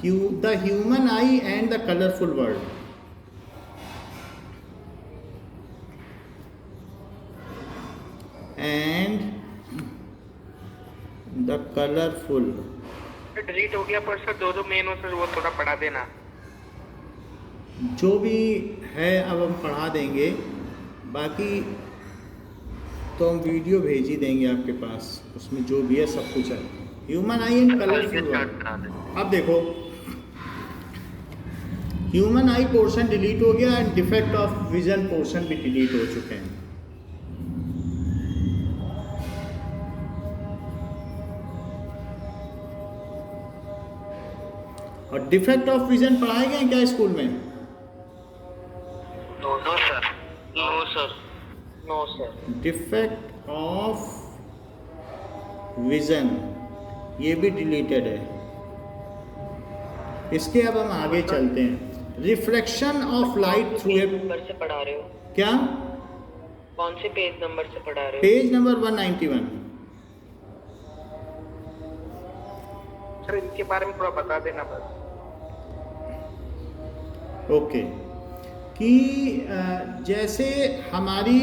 The human I and the colourful world. And the colourful. Delete हो गया पर sir दो मेन हो सर, वो थोड़ा पढ़ा देना। जो भी है अब हम पढ़ा देंगे, बाकी तो हम वीडियो भेज ही देंगे आपके पास, उसमें जो भी है सब कुछ है। Human I and colourful world. अब देखो ह्यूमन आई पोर्शन डिलीट हो गया and defect of vision portion भी डिलीट हो चुके हैं। और डिफेक्ट ऑफ विजन पढ़ाए गए क्या स्कूल में? No sir, no sir, no sir. Defect of vision ये भी डिलीटेड है। इसके अब हम आगे चलते हैं। Reflection of light through a, number से पढ़ा रहे हो क्या कौन से पेज नंबर से पढ़ा रहे हो? Page number 191। सर इनके बारे में थोड़ा बता देना बस। ओके कि जैसे हमारी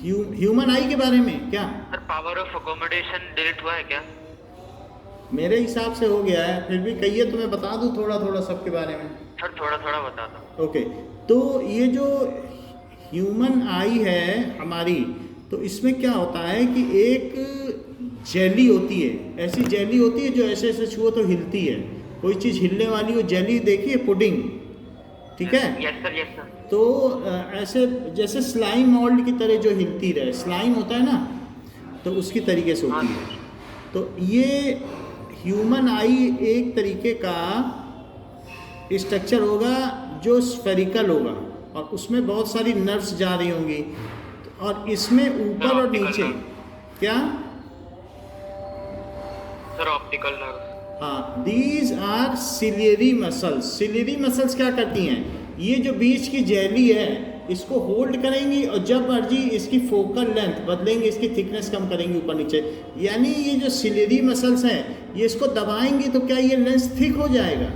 ह्यूमन आई के बारे में क्या sir power of accommodation delete हुआ है क्या? मेरे हिसाब से हो गया है, फिर भी कहिए तो मैं बता दूं थोड़ा थोड़ा सबके बारे में। सर थोड़ा थोड़ा बता दो। ओके, तो ये जो ह्यूमन आई है हमारी, तो इसमें क्या होता है कि एक जेली होती है, ऐसी जेली होती है जो ऐसे ऐसे छुओ तो हिलती है। कोई चीज़ हिलने वाली हो, जेली देखिए, पुडिंग, ठीक है। Yes sir, yes sir. तो ऐसे जैसे स्लाइम मोल्ड की तरह जो हिलती रहे, स्लाइम होता है ना, तो उसकी तरीके से होती है। तो ये ह्यूमन आई एक तरीके का स्ट्रक्चर होगा जो स्फेरिकल होगा और उसमें बहुत सारी नर्व्स जा रही होंगी, और इसमें ऊपर और नीचे क्या सर ऑप्टिकल नर्व। हाँ, these are ciliary muscles. Ciliary muscles क्या करती हैं, ये जो बीच की जेली है इसको होल्ड करेंगी और जब मर्जी इसकी फोकल लेंथ बदलेंगे, इसकी थिकनेस कम करेंगी ऊपर नीचे। यानी ये जो सिलियरी मसल्स हैं ये इसको दबाएंगी तो क्या ये लेंस थिक हो जाएगा,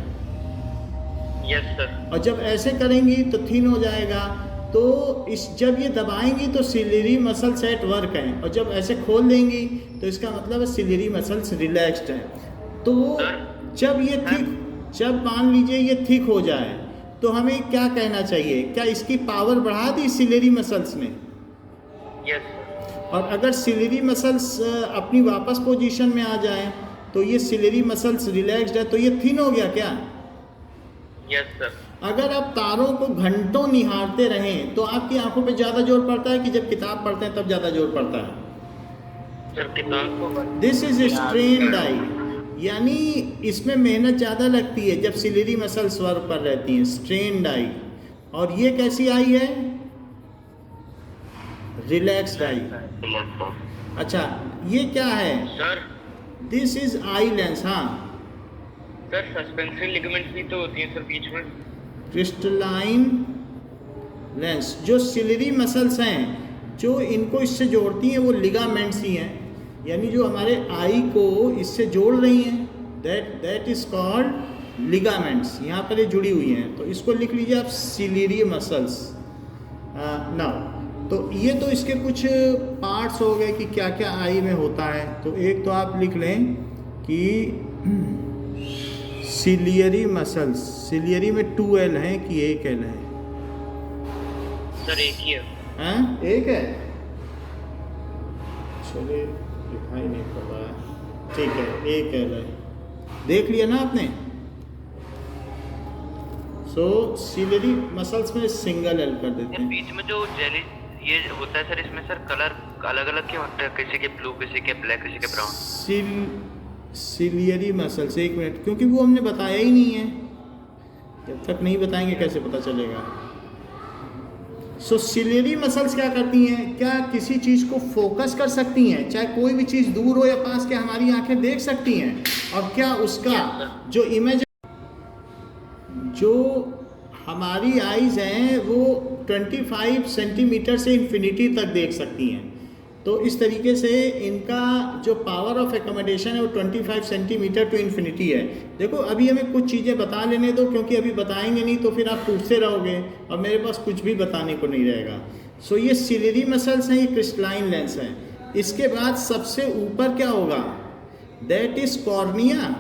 यस सर। और जब ऐसे करेंगी तो थिन हो जाएगा। तो जब ये दबाएंगी तो सिलियरी मसल्स एट वर्क हैं, और जब ऐसे खोल देंगी तो इसका मतलब है सिलियरी मसल्स रिलैक्स्ड हैं। तो जब ये थिक, जब मान लीजिए ये थिक हो जाए तो हमें क्या कहना चाहिए, क्या इसकी पावर बढ़ा दी सिलियरी मसल्स ने? Yes sir. और अगर सिलियरी मसल्स अपनी वापस पोजीशन में आ जाएं तो ये सिलियरी मसल्स रिलैक्स्ड है, तो ये थिन हो गया क्या? Yes sir. अगर आप तारों को घंटों निहारते रहें तो आपकी आंखों पे ज़्यादा जोर पड़ता है कि जब किताब पढ़ते हैं तब ज़्यादा जोर पड़ता है? सर किताब को दिस इज स्ट्रेन्ड आई, यानी इसमें मेहनत ज़्यादा लगती है जब सिलियरी मसल्स वर्क पर रहती हैं, स्ट्रेन्ड आई। और ये कैसी आई है? रिलैक्स्ड आई। अच्छा, ये क्या है? Sir this is eye lens. हाँ सर, सस्पेंसरी लिगामेंट्स भी तो होती है सर बीच में। क्रिस्टलाइन लेंस, जो सिलियरी मसल्स हैं जो इनको इससे जोड़ती हैं वो लिगामेंट्स ही हैं, यानी जो हमारे आई को इससे जोड़ रही हैं, दैट इज कॉल्ड लिगामेंट्स। यहाँ पर ये जुड़ी हुई हैं, तो इसको लिख लीजिए आप, सिलियरी मसल्स। नाउ तो ये तो इसके कुछ पार्ट्स हो गए कि क्या क्या आई में होता है। तो एक तो आप लिख लें कि सिलियरी मसल्स, सिलियरी में 2L है कि 1L है? सर एक ही है। हैं? एक है, चलिए दिखाई नहीं पड़ रहा है, ठीक है, 1L है, देख लिया ना आपने। सो सिलियरी मसल्स में सिंगल L कर देते हैं। बीच में जो जेली ये होता है सर, इसमें सर कलर अलग अलग क्यों होते हैं? किसी के ब्लू, किसी के ब्लैक, किसी के ब्राउन। सिलियरी मसल्स, एक मिनट, क्योंकि वो हमने बताया ही नहीं है, जब तक नहीं बताएंगे कैसे पता चलेगा। सो सिलियरी मसल्स क्या करती हैं, क्या किसी चीज़ को फोकस कर सकती हैं, चाहे कोई भी चीज़ दूर हो या पास के, हमारी आंखें देख सकती हैं, और क्या उसका जो इमेज, जो हमारी आईज हैं वो 25 सेंटीमीटर से इन्फिनिटी तक देख सकती हैं। तो इस तरीके से इनका जो पावर ऑफ एकोमोडेशन है वो 25 सेंटीमीटर टू इन्फिनिटी है। देखो अभी हमें कुछ चीज़ें बता लेने दो, क्योंकि अभी बताएंगे नहीं तो फिर आप पूछते रहोगे और मेरे पास कुछ भी बताने को नहीं रहेगा। सो ये सिलियरी मसल्स हैं, ये क्रिस्टलाइन लेंस हैं। इसके बाद सबसे ऊपर क्या होगा? That is cornea.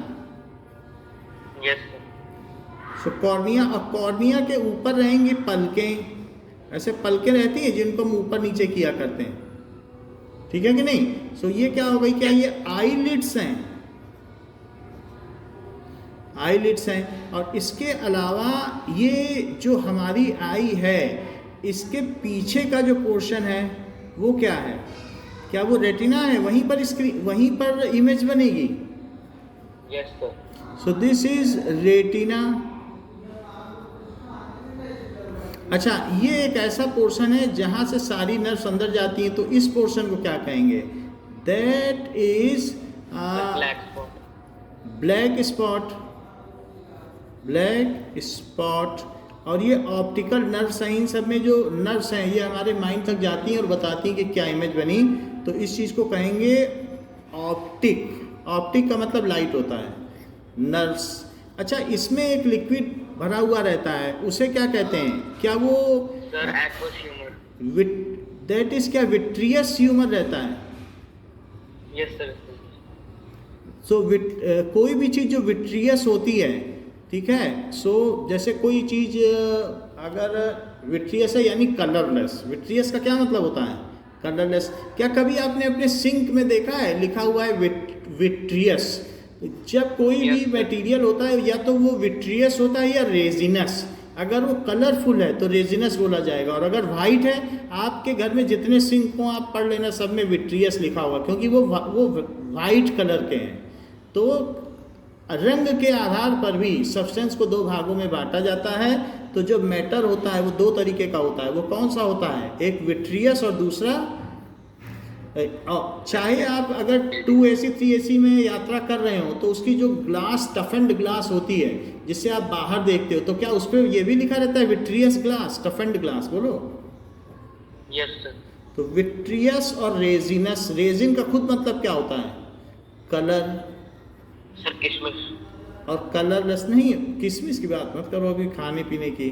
Yes so cornea, और कॉर्निया के ऊपर रहेंगी पलकें। ऐसे पलकें रहती हैं जिनको हम ऊपर नीचे किया करते हैं, ठीक है कि नहीं? सो ये क्या हो गई? क्या ये आईलिड्स हैं? आईलिड्स हैं। और इसके अलावा ये जो हमारी आई है, इसके पीछे का जो पोर्शन है वो क्या है? क्या वो रेटिना है? वहीं पर स्क्रीन, वहीं पर इमेज बनेगी। Yes sir. So this is retina. अच्छा, ये एक ऐसा पोर्शन है जहां से सारी नर्व्स अंदर जाती हैं, तो इस पोर्शन को क्या कहेंगे? That is black spot. Black spot. Black spot. और ये ऑप्टिकल नर्व्स हैं। इन सब में जो नर्व्स हैं ये हमारे माइंड तक जाती हैं और बताती हैं कि क्या इमेज बनी। तो इस चीज़ को कहेंगे ऑप्टिक। ऑप्टिक का मतलब लाइट होता है, नर्व्स। अच्छा, इसमें एक लिक्विड भरा हुआ रहता है, उसे क्या कहते हैं? क्या वो sir aqueous humour. That is क्या? विट्रियस ह्यूमर रहता है। Yes sir. सो कोई भी चीज़ जो विट्रियस होती है, ठीक है, सो जैसे कोई चीज़ अगर विट्रियस है यानी कलरलेस। विट्रियस का क्या मतलब होता है? कलरलेस। क्या कभी आपने अपने सिंक में देखा है लिखा हुआ है विट्रियस? जब कोई भी मटेरियल होता है या तो वो विट्रियस होता है या रेजिनस। अगर वो कलरफुल है तो रेजिनस बोला जाएगा, और अगर वाइट है, आपके घर में जितने सिंक हो आप पढ़ लेना, सब में विट्रियस लिखा हुआ, क्योंकि वो वाइट कलर के हैं। तो रंग के आधार पर भी सब्सटेंस को दो भागों में बांटा जाता है। तो जो मैटर होता है वो दो तरीके का होता है। वो कौन सा होता है? एक विट्रियस और दूसरा, चाहे आप अगर 2AC 3AC में यात्रा कर रहे हो तो उसकी जो ग्लास, टफेंड ग्लास होती है जिससे आप बाहर देखते हो, तो क्या उस पर ये भी लिखा रहता है विट्रियस ग्लास, टफेंड ग्लास? बोलो। Yes sir. तो विट्रियस और रेजिनस। रेजिन का खुद मतलब क्या होता है? कलर। सर किशमिश। और कलरलेस नहीं, किशमिश की बात मत करो अभी, खाने पीने की।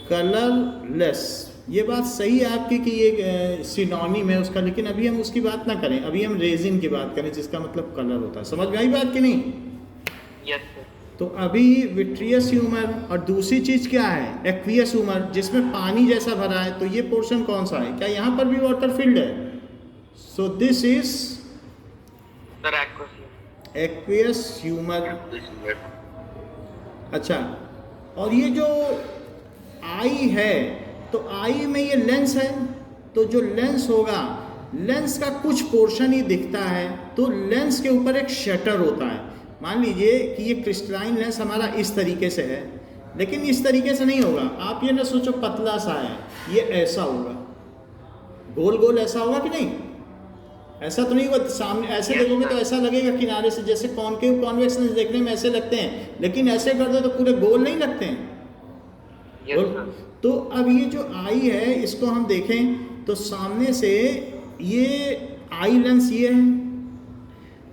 कलरलेस, ये बात सही है आपकी कि ये सिनोनिम है उसका, लेकिन अभी हम उसकी बात ना करें। अभी हम रेजिन की बात करें जिसका मतलब कलर होता है। समझ में आई बात कि नहीं? Yes sir. तो अभी विट्रियस ह्यूमर, और दूसरी चीज़ क्या है? एक्वियस ह्यूमर, जिसमें पानी जैसा भरा है। तो ये पोर्शन कौन सा है? क्या यहाँ पर भी वाटर फील्ड है? So this is sir aqueous aqueous humour. अच्छा, और ये जो आई है, तो आई में ये लेंस है, तो जो लेंस होगा, लेंस का कुछ पोर्शन ही दिखता है, तो लेंस के ऊपर एक शटर होता है। मान लीजिए कि ये क्रिस्टलाइन लेंस हमारा इस तरीके से है, लेकिन इस तरीके से नहीं होगा। आप ये ना सोचो पतला सा है, ये ऐसा होगा, गोल गोल ऐसा होगा कि नहीं? ऐसा तो नहीं होगा। सामने ऐसे देखोगे तो ऐसा लगेगा किनारे से, जैसे कॉनकेव कॉन्वेक्स लेंस देखने में ऐसे लगते हैं, लेकिन ऐसे कर दो तो पूरे गोल नहीं लगते हैं। तो अब ये जो आई है, इसको हम देखें तो सामने से ये आई लेंस ये है,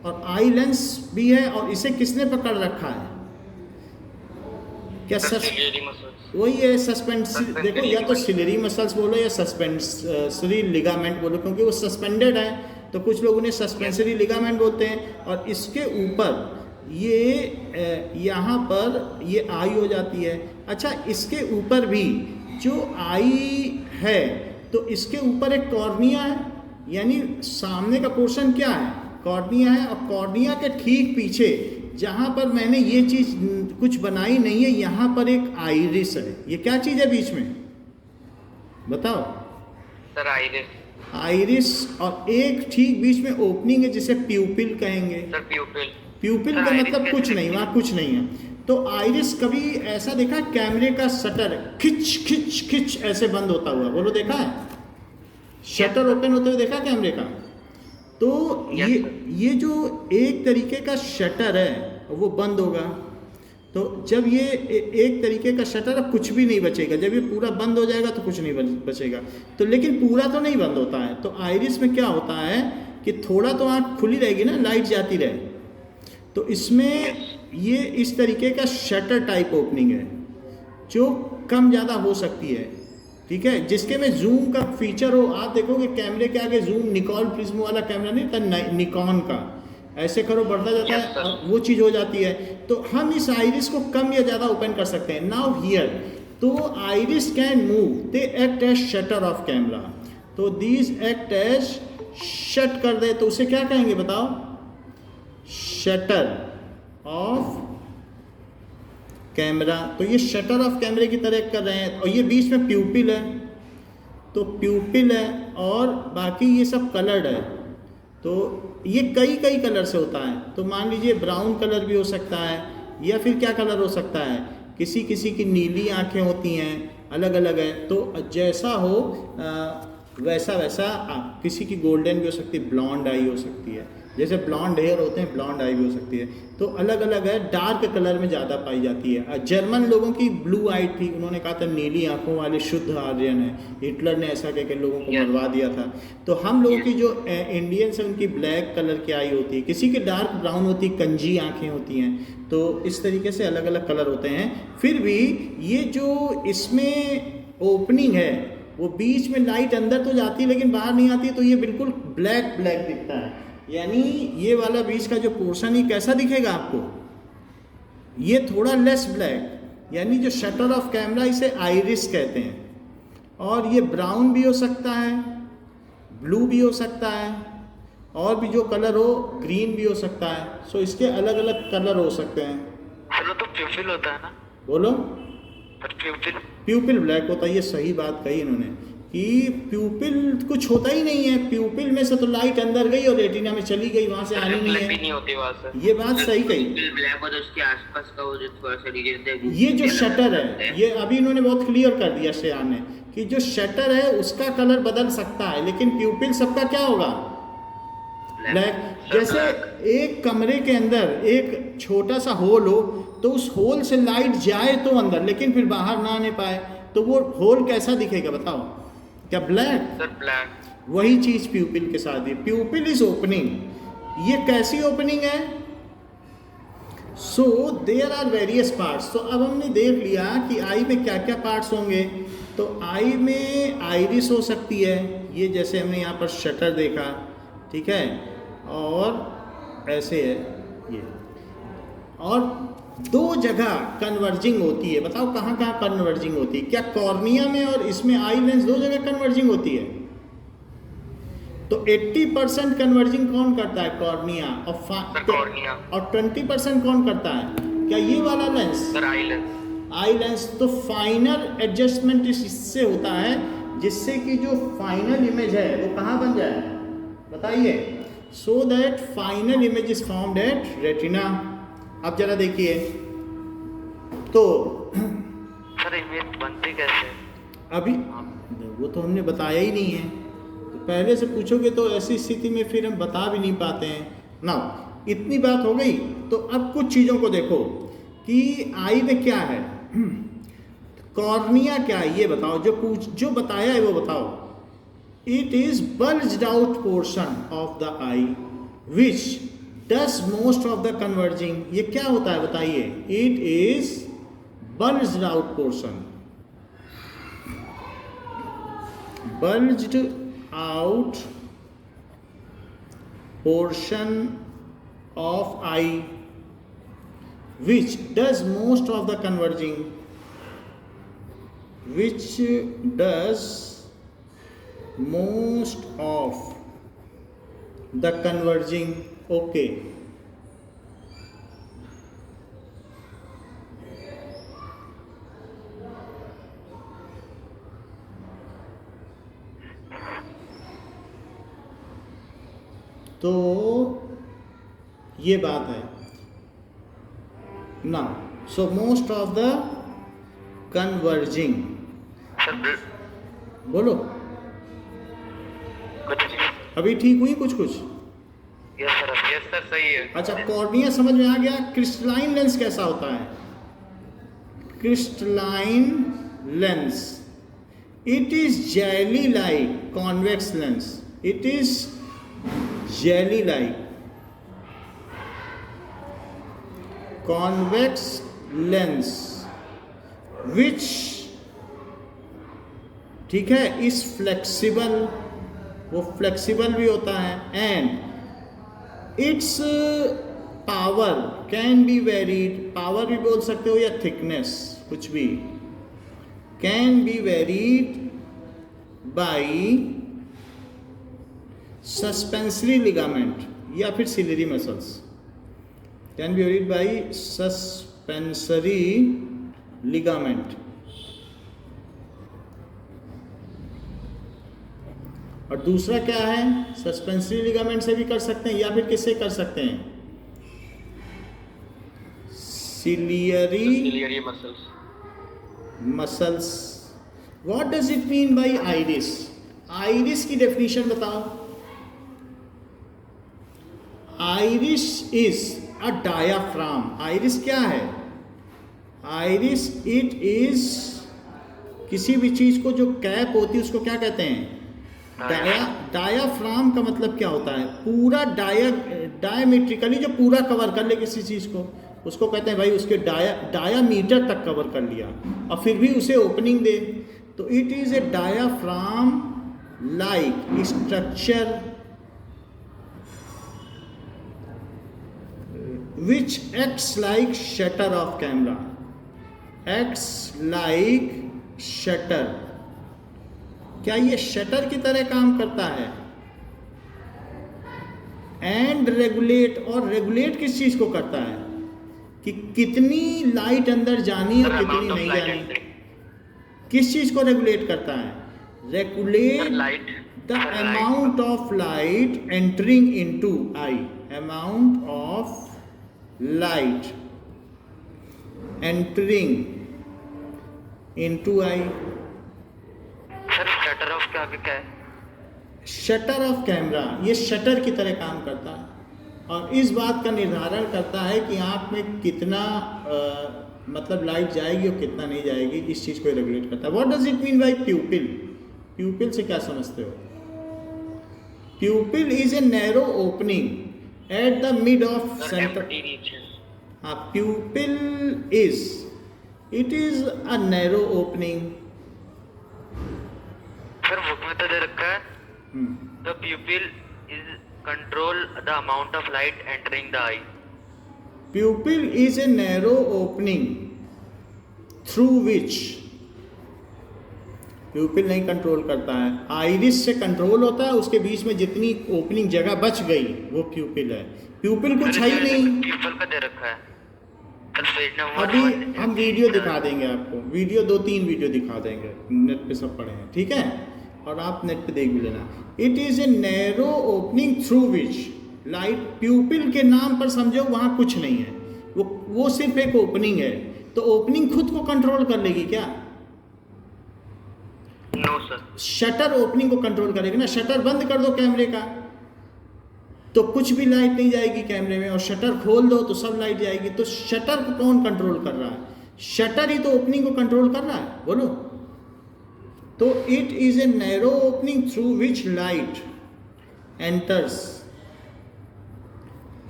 और आई लेंस भी है, और इसे किसने पकड़ रखा है? क्या वही है सस्पेंसरी। देखो, या तो सिलेरी मसल्स बोलो या सस्पेंसरी लिगामेंट बोलो, क्योंकि वो सस्पेंडेड है तो कुछ लोग उन्हें सस्पेंसरी लिगामेंट बोलते हैं। और इसके ऊपर ये यहाँ पर ये आई हो जाती है। अच्छा, इसके ऊपर भी जो आई है, तो इसके ऊपर एक कॉर्निया है, यानी सामने का पोर्शन क्या है? कॉर्निया है। और कॉर्निया के ठीक पीछे जहाँ पर मैंने ये चीज़ कुछ बनाई नहीं है, यहाँ पर एक आइरिस है। ये क्या चीज़ है बीच में? बताओ सर। आइरिस। आइरिस, और एक ठीक बीच में ओपनिंग है जिसे प्यूपिल कहेंगे। सर प्यूपिल। प्यूपिल का मतलब कुछ नहीं, वहाँ कुछ नहीं है। तो आइरिस कभी ऐसा देखा? कैमरे का शटर खिच खिच खिच ऐसे बंद होता हुआ, बोलो देखा है? शटर ओपन होते हुए देखा कैमरे का? तो ये जो एक तरीके का शटर है वो बंद होगा। तो जब ये एक तरीके का शटर, अब कुछ भी नहीं बचेगा, जब ये पूरा बंद हो जाएगा तो कुछ नहीं बचेगा। तो लेकिन पूरा तो नहीं बंद होता है। तो आइरिस में क्या होता है कि थोड़ा तो आँख खुली रहेगी ना, लाइट जाती रहे। तो इसमें ये इस तरीके का शटर टाइप ओपनिंग है जो कम ज़्यादा हो सकती है, ठीक है, जिसके में जूम का फीचर हो। आप देखोगे कैमरे के आगे जूम निकॉन प्रिज्म वाला कैमरा नहीं था, निकॉन का, ऐसे करो बढ़ता जाता है, वो चीज़ हो जाती है। तो हम इस आइरिस को कम या ज़्यादा ओपन कर सकते हैं। नाउ हियर, तो iris can move, they act as shutter of camera. तो दीज एक्ट एज, शट कर दे तो उसे क्या कहेंगे बताओ? Shutter of camera. तो ये शटर ऑफ कैमरे की तरह कर रहे हैं। और ये बीच में प्यूपिल है, तो प्यूपिल है, और बाकी ये सब कलर्ड है। तो ये कई कलर से होता है। तो मान लीजिए ब्राउन कलर भी हो सकता है, या फिर क्या कलर हो सकता है, किसी की नीली आंखें होती हैं, अलग अलग है। तो जैसा हो वैसा किसी की गोल्डन भी हो सकती है, ब्लॉन्ड आई हो सकती है, जैसे ब्लॉन्ड हेयर होते हैं ब्लॉन्ड आई भी हो सकती है। तो अलग अलग है, डार्क कलर में ज़्यादा पाई जाती है। जर्मन लोगों की ब्लू आई थी, उन्होंने कहा था नीली आंखों वाले शुद्ध आर्यन है। हिटलर ने ऐसा कहकर लोगों को मरवा दिया था। तो हम लोगों की जो इंडियंस हैं उनकी ब्लैक कलर की आई होती है, किसी की डार्क ब्राउन होती है, कंजी आँखें होती हैं। तो इस तरीके से अलग अलग कलर होते हैं। फिर भी ये जो इसमें ओपनिंग है वो बीच में लाइट अंदर तो जाती है लेकिन बाहर नहीं आती, तो ये बिल्कुल ब्लैक दिखता है। यानी ये वाला बीच का जो पोर्शन, ये कैसा दिखेगा आपको? ये थोड़ा लेस ब्लैक, यानी जो शटर ऑफ कैमरा, इसे आइरिस कहते हैं। और ये ब्राउन भी हो सकता है, ब्लू भी हो सकता है, और भी जो कलर हो, ग्रीन भी हो सकता है। सो इसके अलग अलग कलर हो सकते हैं। चलो, तो प्यूपिल होता है ना? बोलो। प्यूपिल ब्लैक होता है, ये सही बात कही इन्होंने कि प्यूपिल कुछ होता ही नहीं है। प्यूपिल में से तो लाइट अंदर गई और रेटिना में चली गई, वहां से आनी नहीं है। नहीं होती वहां से। ये बात सही कही। ब्लैक और उसके आसपास का वो जो थोड़ा सा रीजन, ये जो शटर है, ये अभी इन्होंने बहुत क्लियर कर दिया श्रेयान ने कि जो शटर है उसका कलर बदल सकता है, लेकिन प्यूपिल सबका क्या होगा? ब्लैक। जैसे एक कमरे के अंदर एक छोटा सा होल हो, तो उस होल से लाइट जाए तो अंदर, लेकिन फिर बाहर ना आने पाए, तो वो होल कैसा दिखेगा बताओ? क्या ब्लैक? ब्लैक। वही चीज प्यूपिल के साथ है। Pupil is opening. ये कैसी ओपनिंग है? So there are various parts. तो अब हमने देख लिया कि आई में क्या क्या पार्ट्स होंगे। तो आई में आइरिस हो सकती है, ये जैसे हमने यहाँ पर शटर देखा, ठीक है, और ऐसे है ये। और दो जगह कन्वर्जिंग होती है। बताओ कहाँ कहाँ कन्वर्जिंग होती है? क्या कॉर्निया में और इसमें आई लेंस दो जगह कन्वर्जिंग होती है? तो 80% कन्वर्जिंग कौन करता है? कॉर्निया। और 20% कौन करता है? क्या ये वाला लेंस? Eye lens. तो फाइनल एडजस्टमेंट इससे होता है, जिससे कि जो फाइनल इमेज है वो कहाँ बन जाए बताइए? So that final image is formed at retina. अब जरा देखिए, तो सर इमेज बनती कैसे? अभी वो तो हमने बताया ही नहीं है। तो पहले से पूछोगे तो ऐसी स्थिति में फिर हम बता भी नहीं पाते हैं ना। इतनी बात हो गई। तो अब कुछ चीज़ों को देखो कि आई में क्या है, कॉर्निया क्या है ये बताओ। जो बताया है वो बताओ। It is bulged out portion of the I which does most of the converging. ये क्या होता है बताइए? It is bulged out portion, bulged out portion of I which does most of the converging, which does most of the converging. Okay, तो ये बात है ना। So most of the converging, बोलो अभी ठीक हुई कुछ? यस सर सही है। अच्छा, कॉर्निया समझ में आ गया। क्रिस्टलाइन लेंस कैसा होता है? crystalline lens. It is jelly-like convex lens. It is jelly-like convex lens which, ठीक है, is flexible, वो flexible भी होता है, and its power can be varied, power भी बोल सकते हो या thickness, कुछ भी, can be varied by suspensory ligament या फिर ciliary muscles, can be varied by suspensory ligament. और दूसरा क्या है, सस्पेंसरी लिगामेंट से भी कर सकते हैं या फिर किससे कर सकते हैं, ciliary muscles. What does it mean bye iris? Iris की डेफिनेशन बताओ. Iris is a diaphragm. Iris क्या है? आइरिस इट इज, किसी भी चीज को जो कैप होती है उसको क्या कहते हैं, डायाफ्राम का मतलब क्या होता है, पूरा डायमेट्रिकली जो पूरा कवर कर ले किसी चीज को, उसको कहते हैं भाई उसके डायामीटर तक कवर कर लिया और फिर भी उसे ओपनिंग दे, तो it is a diaphragm like structure which acts like shutter of camera. Acts like shutter. क्या ये शटर की तरह काम करता है? एंड रेगुलेट, और रेगुलेट किस चीज को करता है कि कितनी लाइट अंदर जानी और कितनी नहीं जानी. किस चीज को रेगुलेट करता है? Regulate the amount of light entering into I. Amount of light entering into I. Sir shutter of क्या है? शटर ऑफ कैमरा, ये शटर की तरह काम करता है और इस बात का निर्धारण करता है कि आँख में कितना मतलब लाइट जाएगी और कितना नहीं जाएगी, इस चीज़ को रेगुलेट करता है. What does it mean by pupil? Pupil से क्या समझते हो? Pupil is a narrow opening at the mid of centre. हाँ, pupil is, it is a narrow opening. Sir book में तो दे रखा है the pupil is control the amount of light entering the eye. Pupil is a narrow opening through which, pupil नहीं control करता है, iris से कंट्रोल होता है, उसके बीच में जितनी ओपनिंग जगह बच गई वो प्यूपिल है. प्यूपिल कुछ है ही नहीं. प्यूपिल का दे रखा है. अभी हम वीडियो दिखा देंगे आपको, वीडियो 2-3 वीडियो दिखा देंगे, नेट पे सब पड़े हैं, ठीक है, और आप नेट पे देख भी लेना. It is a narrow opening through which light. प्यूपिल के नाम पर समझो वहाँ कुछ नहीं है, वो सिर्फ एक ओपनिंग है. तो ओपनिंग खुद को कंट्रोल कर लेगी क्या? No sir. शटर ओपनिंग को कंट्रोल करेगी ना. शटर बंद कर दो कैमरे का तो कुछ भी लाइट नहीं जाएगी कैमरे में, और शटर खोल दो तो सब लाइट जाएगी. तो शटर को कौन कंट्रोल कर रहा है? शटर ही तो ओपनिंग को कंट्रोल कर रहा है, बोलो. तो it is a narrow opening through which light enters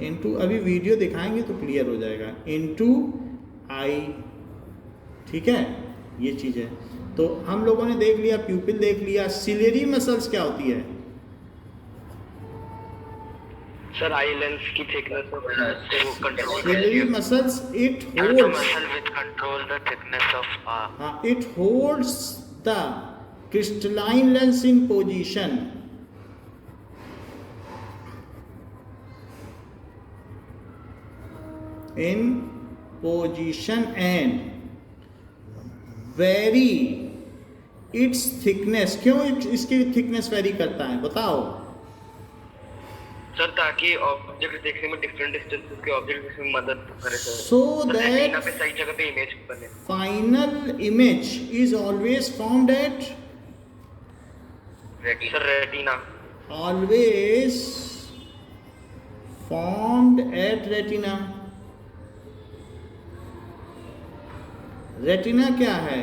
into, अभी वीडियो दिखाएंगे तो क्लियर हो जाएगा, इनटू आई. ठीक है, ये चीज है. तो हम लोगों ने देख लिया, प्यूपिल देख लिया. सिलियरी मसल्स क्या होती है? सर आई लेंस की थिकनेस को control. Ciliary muscles it holds, muscle which control the thickness of हाँ, it holds the crystalline lens in position. In position and vary its thickness. क्यों इसकी थिकनेस वेरी करता है बताओ? सर ताकि object देखने में डिफरेंट डिस्टेंसेस के ऑब्जेक्ट में मदद करे सर. So that पे सही जगह पे इमेज बने. Final image is always formed at sir retina. always formed at retina. Retina क्या है?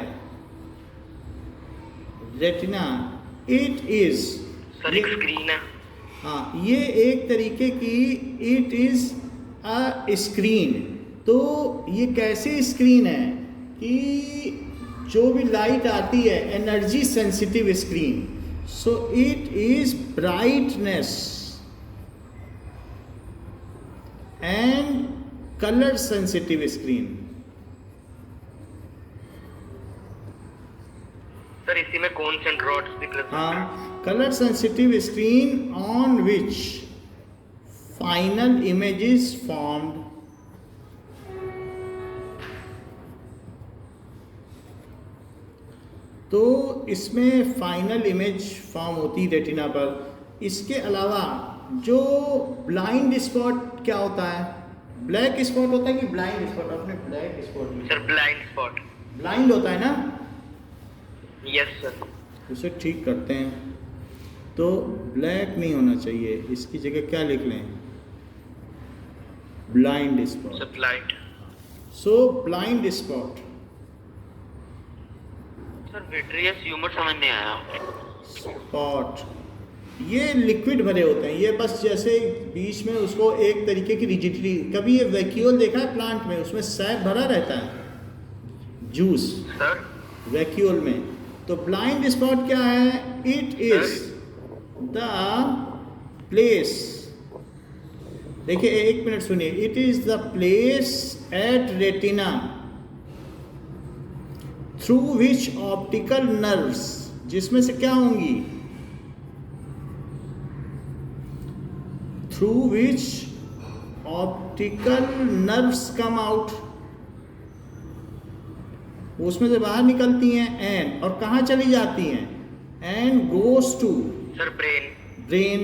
रेटिना इट इज, सर एक स्क्रीन है। हाँ, ये एक तरीके की, इट इज अ स्क्रीन। तो ये कैसी स्क्रीन है कि जो भी लाइट आती है, energy sensitive screen. So it is brightness and colour sensitive screen. Sir इसी में कौन से रॉड्स निकले? हाँ, colour sensitive screen on which final image is formed. तो इसमें फाइनल इमेज फॉर्म होती रेटिना पर। इसके अलावा जो ब्लाइंड स्पॉट क्या होता है? ब्लैक स्पॉट होता है कि ब्लाइंड स्पॉट? आपने black spot, sir blind spot. Blind होता है ना? Yes sir. उसे ठीक करते हैं। तो ब्लैक नहीं होना चाहिए, इसकी जगह क्या लिख लें? Blind spot. Sir blind. सो blind spot. Sir vitreous humour समझ नहीं आया। स्पॉट ये लिक्विड भरे होते हैं, ये बस जैसे बीच में उसको एक तरीके की रिजिडिटी। कभी ये वैक्यूल देखा है प्लांट में? उसमें सैप भरा रहता है, जूस सर वैक्यूल में। तो ब्लाइंड स्पॉट क्या है? इट इज द प्लेस, देखिए एक मिनट सुनिए, it is the place at retina through which optical nerves, जिसमें से क्या होंगी? Through which optical nerves come out, उसमें से बाहर निकलती हैं एंड, और कहाँ चली जाती हैं? And goes to sir brain. Brain.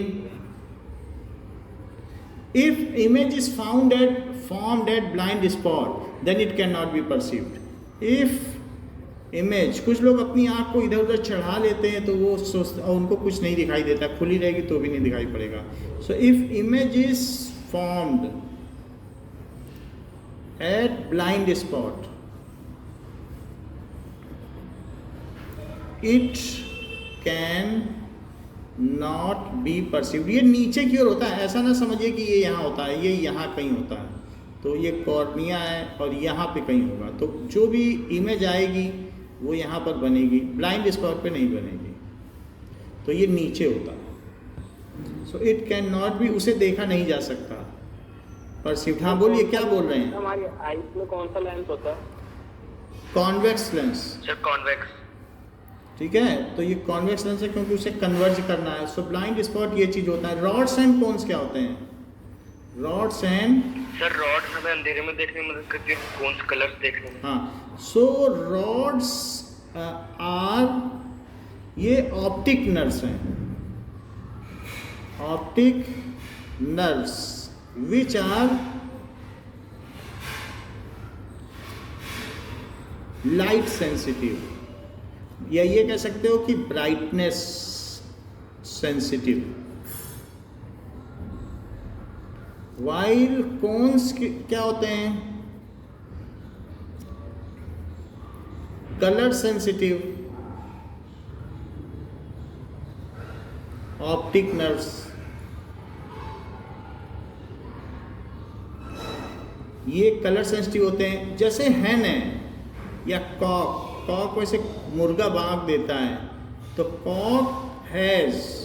If image is found at formed at blind spot then it can not be perceived. If image, कुछ लोग अपनी आंख को इधर उधर चढ़ा लेते हैं तो वो सोचते, और उनको कुछ नहीं दिखाई देता, खुली रहेगी तो भी नहीं दिखाई पड़ेगा। So if image is formed at blind spot it can not be perceived. ये नीचे की ओर होता है, ऐसा ना समझिए कि ये यहाँ होता है, ये यहाँ कहीं होता है। तो ये कॉर्निया है और यहाँ पे कहीं होगा, तो जो भी इमेज आएगी वो यहाँ पर बनेगी, ब्लाइंड स्पॉट पे नहीं बनेगी। तो ये नीचे होता है। So it can not B, उसे देखा नहीं जा सकता, परसीव्ड। हाँ बोलिए, क्या बोल रहे हैं? हमारी आईज में कौन सा लेंस होता है? Convex lens. Sir convex. ठीक है, तो ये कॉन्वेक्स लेंस है क्योंकि उसे कन्वर्ज करना है। सो ब्लाइंड स्पॉट ये चीज होता है। रॉड्स एंड कोन्स क्या होते हैं? रॉड्स एंड, सर रॉड्स हमें अंधेरे में देखने में मदद करती है, कौन से कलर्स देखने में। हाँ, सो रॉड्स आर, ये ऑप्टिक नर्व्स हैं, optic nerves which are light sensitive, या ये कह सकते हो कि ब्राइटनेस सेंसिटिव। वाइल कोन्स क्या होते हैं? Colour sensitive optic nerves. ये कलर सेंसिटिव होते हैं। जैसे हैन है या कॉक, कॉक वैसे मुर्गा बांग देता है, तो cock has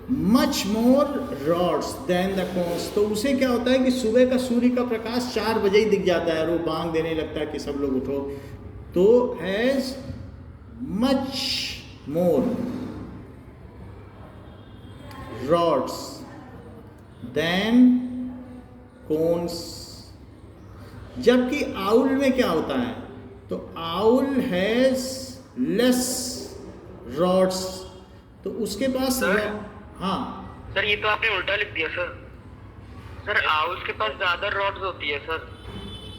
much more rods than the cones. तो उसे क्या होता है कि सुबह का सूर्य का प्रकाश 4 बजे ही दिख जाता है और वो बांग देने लगता है कि सब लोग उठो। तो has much more rods than cones. जबकि आउल में क्या होता है? तो आउल हैज लेस रॉड्स, तो उसके पास हाँ सर ये तो आपने उल्टा लिख दिया सर। सर आउल्स के पास ज्यादा रॉड्स होती है सर।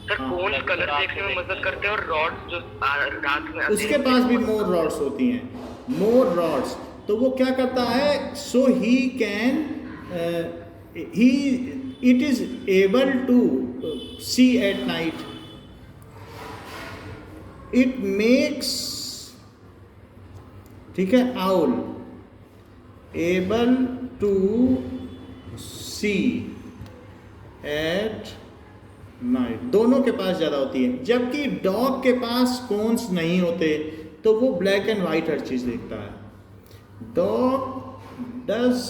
सर हाँ। कौन कलर देखने में मदद करते हैं और रॉड्स जो रात में उसके पास भी मोर रॉड्स होती हैं, मोर रॉड्स। तो वो क्या करता है? So he can, it is able to see at night. It makes, ठीक है, owl able to see at night, दोनों के पास ज़्यादा होती है, जबकि डॉग के पास कोन्स नहीं होते, तो वो ब्लैक एंड वाइट हर चीज़ देखता है। डॉग डज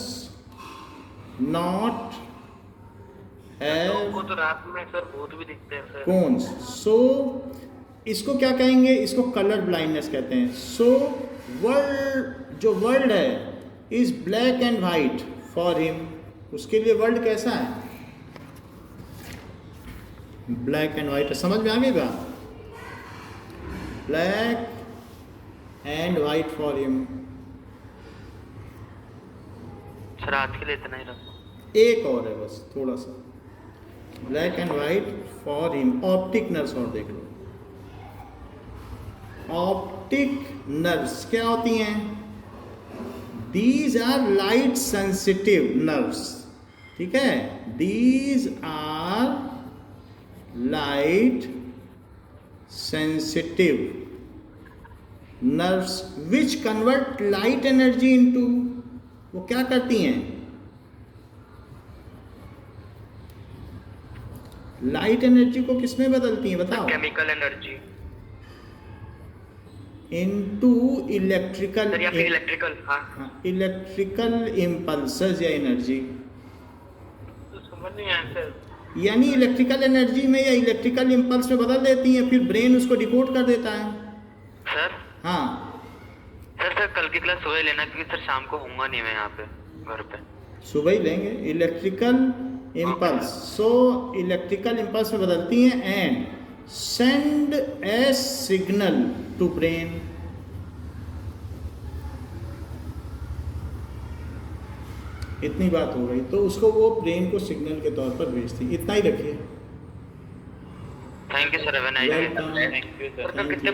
नॉट हैव वो तो रात में सर भूत भी दिखते हैं सर। कोन्स, सो इसको क्या कहेंगे, इसको कलर ब्लाइंडनेस कहते हैं। सो वर्ल्ड, जो वर्ल्ड है, is black and white for him, उसके लिए वर्ल्ड कैसा है, ब्लैक एंड वाइट। समझ में आ गई बात, black and white for him. Sir आज के लिए इतना ही रखो। एक और है बस थोड़ा सा, black and white for him. Optic nerves और देख लो, ऑप्टिक नर्व्स क्या होती हैं, these are light sensitive nerves, ठीक है, these are light sensitive nerves which convert light energy into, वो क्या करती हैं, लाइट एनर्जी को किसमें बदलती हैं बताओ, chemical energy into electrical, sir, या फिर इलेक्ट्रिकल। हाँ इलेक्ट्रिकल इम्पल्सेस या एनर्जी, तो समझ नहीं आया सर। यानी इलेक्ट्रिकल एनर्जी में या इलेक्ट्रिकल इम्पल्स में बदल देती हैं, फिर ब्रेन उसको डिकोड कर देता है। सर। हाँ सर कल की क्लास सुबह लेना, क्योंकि सर शाम को होऊंगा नहीं मैं यहाँ पे घर पे। सुबह ही लेंगे। Electrical impulse, so electrical impulse में बदलती हैं and send a signal to brain. इतनी बात हो गई, तो उसको वो ब्रेन को सिग्नल के तौर पर भेजती। इतना ही रखिए। Thank you sir, have a nice day. Welcome. Thank you sir. Sir कितने